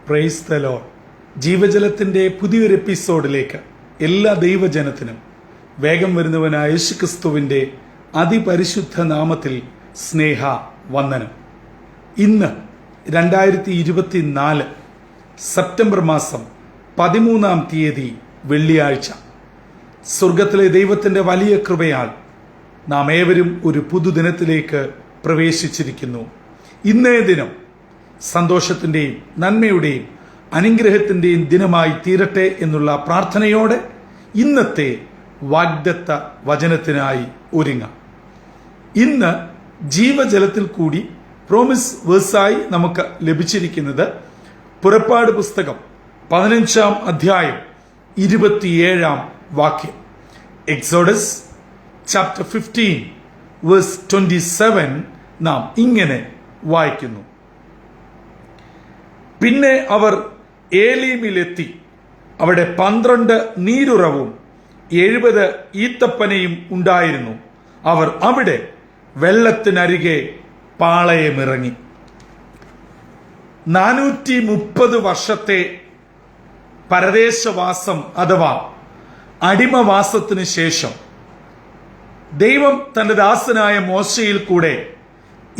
Praise the Lord. ജീവജലത്തിന്റെ പുതിയൊരു എപ്പിസോഡിലേക്ക് എല്ലാ ദൈവജനത്തിനും വേഗം വരുന്നവനായ യേശുക്രിസ്തുവിന്റെ അതിപരിശുദ്ധ നാമത്തിൽ സ്നേഹ വന്ദനം. ഇന്ന് 2024 സെപ്റ്റംബർ മാസം 13-ാം തീയതി വെള്ളിയാഴ്ച. സ്വർഗത്തിലെ ദൈവത്തിന്റെ വലിയ കൃപയാൽ നാം ഏവരും ഒരു പുതുദിനത്തിലേക്ക് പ്രവേശിച്ചിരിക്കുന്നു. ഇന്നേ ദിനം സന്തോഷത്തിന്റെയും നന്മയുടെയും അനുഗ്രഹത്തിന്റെയും ദിനമായി തീരട്ടെ എന്നുള്ള പ്രാർത്ഥനയോടെ ഇന്നത്തെ വാഗ്ദത്ത വചനത്തിനായി ഒരുങ്ങാം. ഇന്ന് ജീവജലത്തിൽ കൂടി പ്രോമിസ് വേഴ്സായി നമുക്ക് ലഭിച്ചിരിക്കുന്നത് പുറപ്പാട് പുസ്തകം 15-ാം അധ്യായം 27-ാം വാക്യം. എക്സോഡസ് ചാപ്റ്റർ 15 വേഴ്സ് 27 നാം ഇങ്ങനെ വായിക്കുന്നു: പിന്നെ അവർ ഏലീമിലെത്തി. അവിടെ 12 നീരുറവും 70 ഈത്തപ്പനയും ഉണ്ടായിരുന്നു. അവർ അവിടെ വെള്ളത്തിനരികെ പാളയമിറങ്ങി. 430 വർഷത്തെ പരദേശവാസം അഥവാ അടിമവാസത്തിന് ശേഷം ദൈവം തന്റെ ദാസനായ മോശയിൽ കൂടെ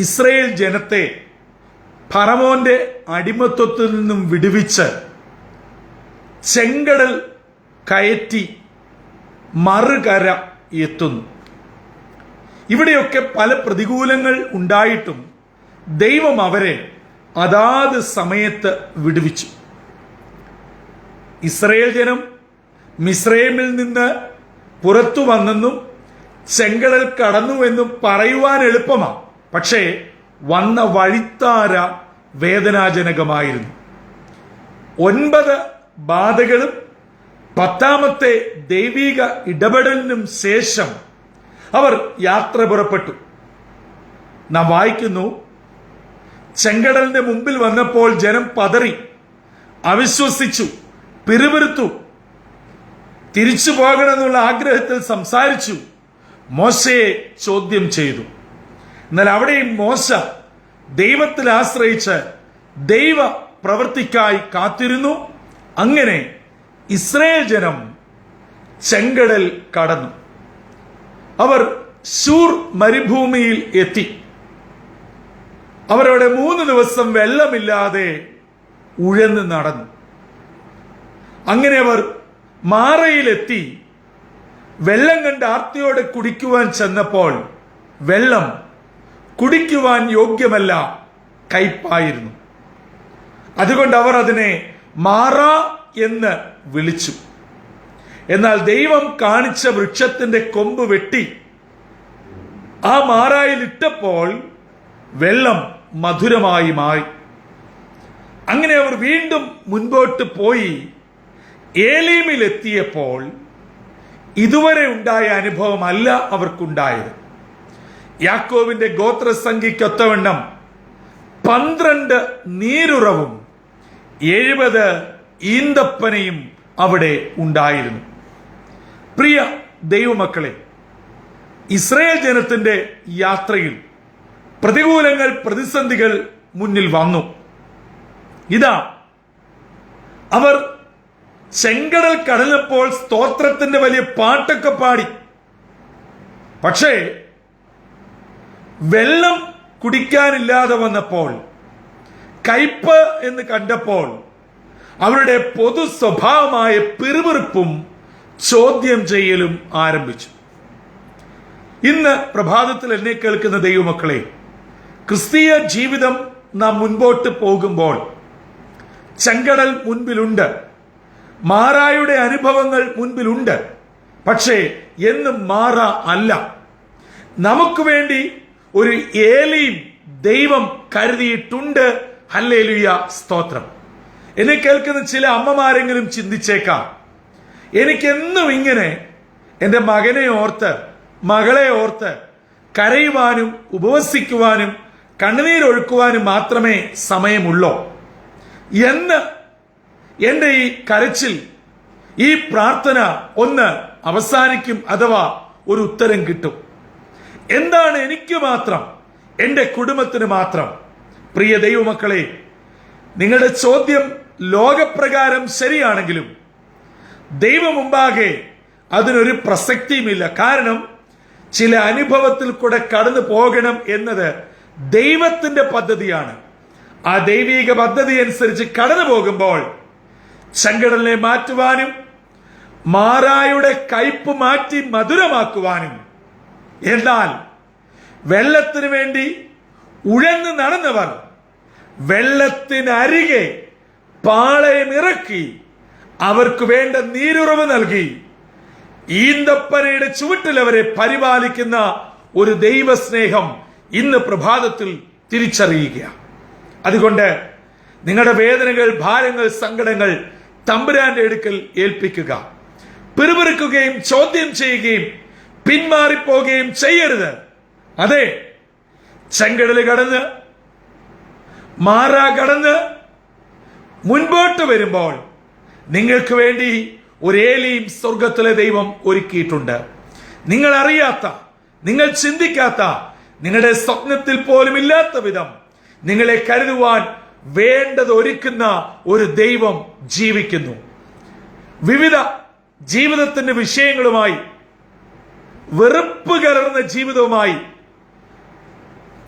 ഇസ്രായേൽ ജനത്തെ ഫറവോന്റെ അടിമത്വത്തിൽ നിന്നും വിടുവിച്ച് ചെങ്കടൽ കയറ്റി മറുകര എത്തുന്നു. ഇവിടെയൊക്കെ പല പ്രതികൂലങ്ങൾ ഉണ്ടായിട്ടും ദൈവം അവരെ അതാത് സമയത്ത് വിടുവിച്ചു. ഇസ്രായേൽ ജനം മിസ്രൈമിൽ നിന്ന് പുറത്തു വന്നെന്നും ചെങ്കടൽ കടന്നുവെന്നും പറയുവാൻ എളുപ്പമാണ്. പക്ഷേ വന്ന വഴിത്താര വേദനാജനകമായിരുന്നു. 9 ബാധകളും 10ാമത്തെ ദൈവിക ഇടപെടലിനും ശേഷം അവർ യാത്ര പുറപ്പെട്ടു. നാം വായിക്കുന്നു, ചെങ്കടലിന്റെ മുമ്പിൽ വന്നപ്പോൾ ജനം പതറി, അവിശ്വസിച്ചു, പിറുപിറുത്തു, തിരിച്ചു പോകണമെന്നുള്ള ആഗ്രഹത്തിൽ സംസാരിച്ചു, മോശയെ ചോദ്യം ചെയ്തു. എന്നാൽ അവിടെയും മോശ ദൈവത്തിൽ ആശ്രയിച്ച് ദൈവ പ്രവൃത്തിക്കായി കാത്തിരുന്നു. അങ്ങനെ ഇസ്രായേൽ ജനം ചെങ്കടൽ കടന്നു. അവർ ശൂർ മരുഭൂമിയിൽ എത്തി. അവരവിടെ 3 ദിവസം വെള്ളമില്ലാതെ ഉഴന്ന് നടന്നു. അങ്ങനെ അവർ മാറയിലെത്തി. വെള്ളം കണ്ട് ആർത്തിയോടെ കുടിക്കുവാൻ ചെന്നപ്പോൾ വെള്ളം കുടിക്കുവാൻ യോഗ്യമല്ല, കയ്പായിരുന്നു. അതുകൊണ്ട് അവർ അതിനെ മാറ എന്ന് വിളിച്ചു. എന്നാൽ ദൈവം കാണിച്ച വൃക്ഷത്തിന്റെ കൊമ്പ് വെട്ടി ആ മാറായിൽ ഇട്ടപ്പോൾ വെള്ളം മധുരമായി മാറി. അങ്ങനെ അവർ വീണ്ടും മുൻപോട്ട് പോയി ഏലീമിലെത്തിയപ്പോൾ ഇതുവരെ ഉണ്ടായ അനുഭവമല്ല അവർക്കുണ്ടായത്. യാക്കോബിന്റെ ഗോത്രസംഖ്യയ്ക്കൊത്തവണ്ണം 12 നീരുറവും 70 ഈന്തപ്പനയും അവിടെ ഉണ്ടായിരുന്നു. പ്രിയ ദൈവമക്കളെ, ഇസ്രായേൽ ജനത്തിന്റെ യാത്രയിൽ പ്രതികൂലങ്ങൾ, പ്രതിസന്ധികൾ മുന്നിൽ വന്നു. ഇതാ, അവർ ചെങ്കടൽ കടന്നപ്പോൾ സ്തോത്രത്തിന്റെ വലിയ പാട്ടൊക്കെ പാടി. പക്ഷേ വെള്ളം കുടിക്കാനില്ലാതെ വന്നപ്പോൾ, കയ്പ് എന്ന് കണ്ടപ്പോൾ അവരുടെ പൊതു സ്വഭാവമായ പിറുപിറുപ്പും ചോദ്യം ചെയ്യലും ആരംഭിച്ചു. ഇന്ന് പ്രഭാതത്തിൽ എന്നെ കേൾക്കുന്ന ദൈവമക്കളെ, ക്രിസ്തീയ ജീവിതം നാം മുൻപോട്ട് പോകുമ്പോൾ ചെങ്കടൽ മുൻപിലുണ്ട്, മാറായുടെ അനുഭവങ്ങൾ മുൻപിലുണ്ട്. പക്ഷേ എന്നും മാറ അല്ല. നമുക്ക് വേണ്ടി ഒരു ഏലീം ദൈവം കരുതിയിട്ടുണ്ട്. ഹല്ലേലൂയ, സ്തോത്രം. എന്നെ കേൾക്കുന്ന ചില അമ്മമാരെങ്കിലും ചിന്തിച്ചേക്കാം, എനിക്കെന്നും ഇങ്ങനെ എൻ്റെ മകനെ ഓർത്ത്, മകളെ ഓർത്ത് കരയുവാനും ഉപവസിക്കുവാനും കണ്ണുനീരൊഴുക്കുവാനും മാത്രമേ സമയമുള്ളൂ എന്ന്. എൻ്റെ ഈ കരച്ചിൽ, ഈ പ്രാർത്ഥന ഒന്ന് അവസാനിക്കും, അഥവാ ഒരു ഉത്തരം കിട്ടും. എന്താണ് എനിക്ക് മാത്രം, എൻ്റെ കുടുംബത്തിന് മാത്രം? പ്രിയ ദൈവമക്കളെ, നിങ്ങളുടെ ചോദ്യം ലോകപ്രകാരം ശരിയാണെങ്കിലും ദൈവം മുമ്പാകെ അതിനൊരു പ്രസക്തിയുമില്ല. കാരണം ചില അനുഭവത്തിൽ കൂടെ കടന്നു പോകണം എന്നത് ദൈവത്തിന്റെ പദ്ധതിയാണ്. ആ ദൈവിക പദ്ധതി അനുസരിച്ച് കടന്നു പോകുമ്പോൾ ചെങ്കടലിനെ മാറ്റുവാനും മാറായുടെ കയ്പ് മാറ്റി മധുരമാക്കുവാനും, എന്നാൽ വെള്ളത്തിനു വേണ്ടി ഉഴന്നു നടന്നവർ വെള്ളത്തിനരികെ പാളയമിറക്കി അവർക്ക് വേണ്ട നീരുറവ് നൽകി ഈന്തപ്പനയുടെ ചുവട്ടിൽ അവരെ പരിപാലിക്കുന്ന ഒരു ദൈവസ്നേഹം ഇന്ന് പ്രഭാതത്തിൽ തിരിച്ചറിയുക. അതുകൊണ്ട് നിങ്ങളുടെ വേദനകൾ, ഭാരങ്ങൾ, സങ്കടങ്ങൾ തമ്പുരാന്റെ അടുക്കൽ ഏൽപ്പിക്കുക. പിറുപിറുക്കുകയും ചോദ്യം ചെയ്യുകയും പിന്മാറിപ്പോകുകയും ചെയ്യരുത്. അതെ, ചെങ്കടല് കടന്ന് മാറാ കടന്ന് മുൻപോട്ട് വരുമ്പോൾ നിങ്ങൾക്ക് വേണ്ടി ഒരു ഏലിയും സ്വർഗത്തിലെ ദൈവം ഒരുക്കിയിട്ടുണ്ട്. നിങ്ങൾ അറിയാത്ത, നിങ്ങൾ ചിന്തിക്കാത്ത, നിങ്ങളുടെ സ്വപ്നത്തിൽ പോലും ഇല്ലാത്ത വിധം നിങ്ങളെ കരുതുവാൻ വേണ്ടത് ഒരുക്കുന്ന ഒരു ദൈവം ജീവിക്കുന്നു. വിവിധ ജീവിതത്തിന്റെ വിഷയങ്ങളുമായി, വെറുപ്പ് കലർന്ന ജീവിതവുമായി,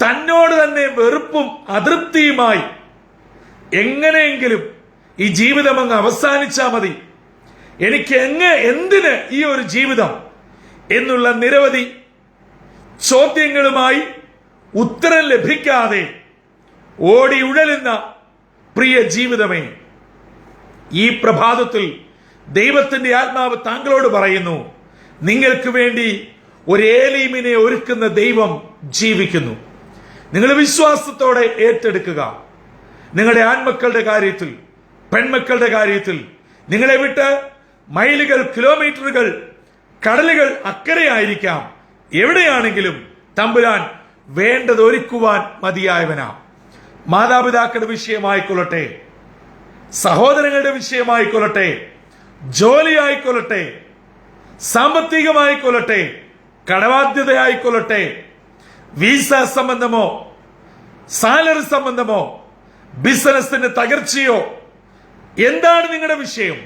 തന്നോട് തന്നെ വെറുപ്പും അതൃപ്തിയുമായി എങ്ങനെയെങ്കിലും ഈ ജീവിതം അങ്ങ് അവസാനിച്ചാൽ മതി, എനിക്ക് എന്തിന് ഈ ഒരു ജീവിതം എന്നുള്ള നിരവധി ചോദ്യങ്ങളുമായി ഉത്തരം ലഭിക്കാതെ ഓടി ഉഴലുന്ന പ്രിയ ജീവിതമേ, ഈ പ്രഭാതത്തിൽ ദൈവത്തിന്റെ ആത്മാവ് താങ്കളോട് പറയുന്നു, നിങ്ങൾക്ക് വേണ്ടി ഒരു ഏലീമിനെ ഒരുക്കുന്ന ദൈവം ജീവിക്കുന്നു. നിങ്ങൾ വിശ്വാസത്തോടെ ഏറ്റെടുക്കുക. നിങ്ങളുടെ ആൺമക്കളുടെ കാര്യത്തിൽ, പെൺമക്കളുടെ കാര്യത്തിൽ, നിങ്ങളെ വിട്ട് മൈലുകൾ, കിലോമീറ്ററുകൾ, കടലുകൾ അക്കരെയായിരിക്കാം, എവിടെയാണെങ്കിലും തമ്പുരാൻ വേണ്ടത് ഒരുക്കുവാൻ മതിയായവനാ. മാതാപിതാക്കളുടെ വിഷയമായിക്കൊള്ളട്ടെ, സഹോദരങ്ങളുടെ വിഷയമായിക്കൊള്ളട്ടെ, ജോലിയായിക്കൊള്ളട്ടെ, സാമ്പത്തികമായിക്കൊള്ളട്ടെ, കടബാധ്യതയായിക്കൊള്ളട്ടെ, വിസ സംബന്ധമോ സാലറി സംബന്ധമോ ബിസിനസിന്റെ തകർച്ചയോ, എന്താണ് നിങ്ങളുടെ വിഷയം?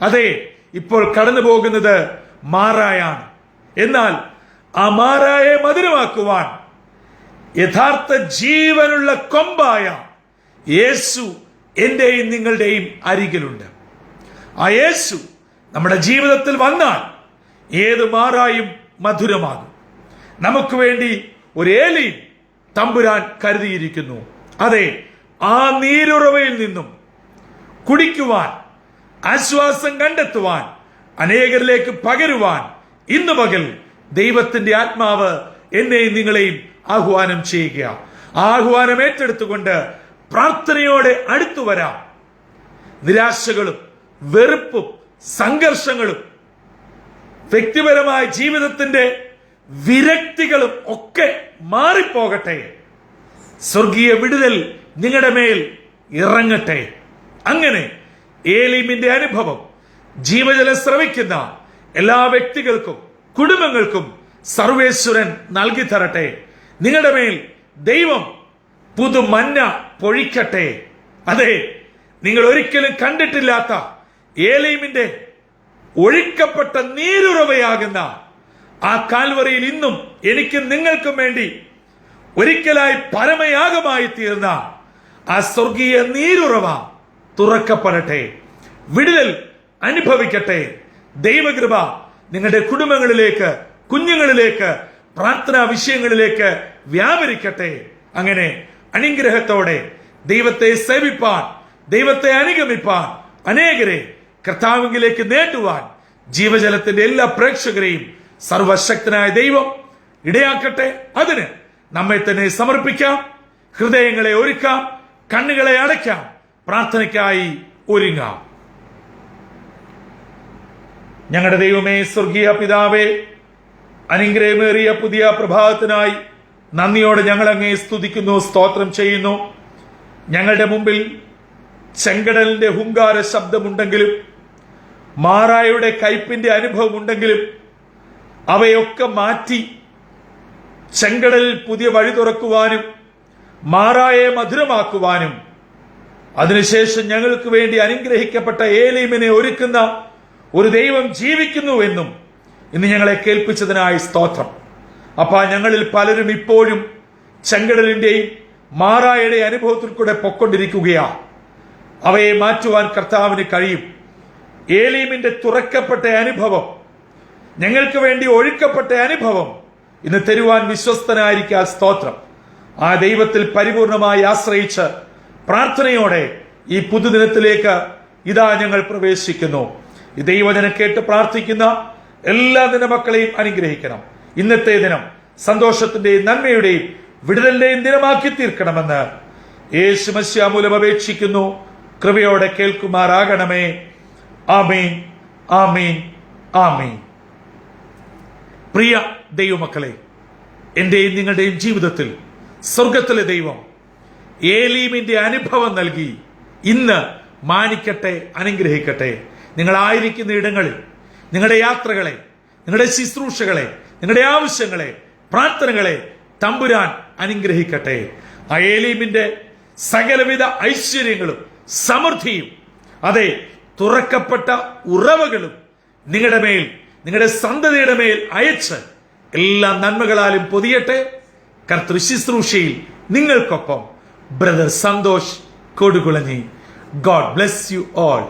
അതെ, ഇപ്പോൾ കടന്നു പോകുന്നത് മാറായാണ്. എന്നാൽ ആ മാറായെ മധുരമാക്കുവാൻ യഥാർത്ഥ ജീവനുള്ള കൊമ്പായ യേശു എന്റെയും നിങ്ങളുടെയും അരികിലുണ്ട്. ആ യേശു നമ്മുടെ ജീവിതത്തിൽ വന്നാൽ ഏത് മാറായും മധുരമാകും. നമുക്ക് വേണ്ടി ഒരു ഏലി തമ്പുരാൻ കരുതിയിരിക്കുന്നു. അതെ, ആ നീരുറവയിൽ നിന്നും കുടിക്കുവാൻ, ആശ്വാസം കണ്ടെത്തുവാൻ, അനേകരിലേക്ക് പകരുവാൻ ഇന്ന് പകൽ ദൈവത്തിന്റെ ആത്മാവ് എന്നെയും നിങ്ങളെയും ആഹ്വാനം ചെയ്യുക. ആഹ്വാനം ഏറ്റെടുത്തുകൊണ്ട് പ്രാർത്ഥനയോടെ അടുത്തു വരാം. നിരാശകളും വെറുപ്പും സംഘർഷങ്ങളും വ്യക്തിപരമായ ജീവിതത്തിന്റെ വിരക്തികളും ഒക്കെ മാറിപ്പോകട്ടെ. സ്വർഗീയ വിടുതൽ നിങ്ങളുടെ മേൽ ഇറങ്ങട്ടെ. അങ്ങനെ ഏലീമിന്റെ അനുഭവം ജീവജലം സ്രവിക്കുന്ന എല്ലാ വ്യക്തികൾക്കും കുടുംബങ്ങൾക്കും സർവേശ്വരൻ നൽകി തരട്ടെ. നിങ്ങളുടെ മേൽ ദൈവം പുതുമന്ന പൊഴിക്കട്ടെ. അതെ, നിങ്ങൾ ഒരിക്കലും കണ്ടിട്ടില്ലാത്ത ഏലീമിന്റെ ഒഴിക്കപ്പെട്ട നീരുറവയാകുന്ന ആ കാൽവറിയിൽ ഇന്നും എനിക്കും നിങ്ങൾക്കും വേണ്ടി ഒരിക്കലായി പരമയാഗമായി തീർന്ന ആ സ്വർഗീയ നീരുറവ തുറക്കപ്പെടട്ടെ. വിടുതൽ അനുഭവിക്കട്ടെ. ദൈവകൃപ നിങ്ങളുടെ കുടുംബങ്ങളിലേക്ക്, കുഞ്ഞുങ്ങളിലേക്ക്, പ്രാർത്ഥനാ വിഷയങ്ങളിലേക്ക് വ്യാപരിക്കട്ടെ. അങ്ങനെ അനുഗ്രഹത്തോടെ ദൈവത്തെ സേവിപ്പാൻ, ദൈവത്തെ അനുഗമിപ്പാൻ, അനേകരെ കർത്താവിലേക്ക് നേടുവാൻ ജീവജലത്തിന്റെ എല്ലാ പ്രേക്ഷകരെയും സർവശക്തനായ ദൈവം ഇടയാക്കട്ടെ. അതിന് നമ്മെ തന്നെ സമർപ്പിക്കാം, ഹൃദയങ്ങളെ ഒരുക്കാം, കണ്ണുകളെ അടയ്ക്കാം, പ്രാർത്ഥനയ്ക്കായി ഒരുങ്ങാം. ഞങ്ങളുടെ ദൈവമേ, സ്വർഗീയ പിതാവേ, അനുഗ്രഹമേറിയ പുതിയ പ്രഭാതത്തിനായി നന്ദിയോടെ ഞങ്ങൾ അങ്ങേ സ്തുതിക്കുന്നു, സ്തോത്രം ചെയ്യുന്നു. ഞങ്ങളുടെ മുമ്പിൽ ചെങ്കടലിന്റെ ഹുങ്കാര ശബ്ദമുണ്ടെങ്കിലും, മാറായുടെ കയ്പിന്റെ അനുഭവമുണ്ടെങ്കിലും അവയൊക്കെ മാറ്റി ചെങ്കടലിൽ പുതിയ വഴി തുറക്കുവാനും മാറായെ മധുരമാക്കുവാനും അതിനുശേഷം ഞങ്ങൾക്ക് വേണ്ടി അനുഗ്രഹിക്കപ്പെട്ട ഏലീമിനെ ഒരുക്കുന്ന ഒരു ദൈവം ജീവിക്കുന്നുവെന്നും ഇന്ന് ഞങ്ങളെ കേൾപ്പിച്ചതിനായി സ്തോത്രം. അപ്പാ, ഞങ്ങളിൽ പലരും ഇപ്പോഴും ചെങ്കടലിന്റെയും മാറായുടെ അനുഭവത്തിൽ കൂടെ പൊക്കൊണ്ടിരിക്കുകയാ. അവയെ മാറ്റുവാൻ കർത്താവിന് കഴിയും. ഏലീമിന്റെ തുറക്കപ്പെട്ട അനുഭവം, ഞങ്ങൾക്ക് വേണ്ടി ഒഴുക്കപ്പെട്ട അനുഭവം ഇന്ന് തരുവാൻ വിശ്വസ്തനായിരിക്കാൻ സ്തോത്രം. ആ ദൈവത്തിൽ പരിപൂർണമായി ആശ്രയിച്ച് പ്രാർത്ഥനയോടെ ഈ പുതുദിനത്തിലേക്ക് ഇതാ ഞങ്ങൾ പ്രവേശിക്കുന്നു. ഈ ദൈവജനം കേട്ട് പ്രാർത്ഥിക്കുന്ന എല്ലാ ദിനമക്കളെയും അനുഗ്രഹിക്കണം. ഇന്നത്തെ ദിനം സന്തോഷത്തിന്റെയും നന്മയുടെയും വിടുതലിന്റെയും ദിനമാക്കി തീർക്കണമെന്ന് യേശു മശിഹാ മൂലം അപേക്ഷിക്കുന്നു. കൃപയോടെ കേൾക്കുമാറാകണമേ. ആമേൻ, ആമേൻ, ആമേൻ. പ്രിയ ദൈവമക്കളെ, എന്റെയും നിങ്ങളുടെയും ജീവിതത്തിൽ സ്വർഗത്തിലെ ദൈവം ഏലീമിന്റെ അനുഭവം നൽകി ഇന്ന് മാനിക്കട്ടെ, അനുഗ്രഹിക്കട്ടെ. നിങ്ങളായിരിക്കുന്ന ഇടങ്ങളിൽ നിങ്ങളുടെ യാത്രകളെ, നിങ്ങളുടെ ശുശ്രൂഷകളെ, നിങ്ങളുടെ ആവശ്യങ്ങളെ, പ്രാർത്ഥനകളെ തമ്പുരാൻ അനുഗ്രഹിക്കട്ടെ. ആ ഏലീമിന്റെ സകലവിധ ഐശ്വര്യങ്ങളും സമൃദ്ധിയും, അതെ, തുറക്കപ്പെട്ട ഉറവകളും നിങ്ങളുടെ മേൽ, നിങ്ങളുടെ സന്തതിയുടെ മേൽ അയച്ച് എല്ലാ നന്മകളാലും പൊതിയട്ടെ. കർത്തൃ ശുശ്രൂഷയിൽ നിങ്ങൾക്കൊപ്പം brother Santhosh Kodukulanji. God bless you all.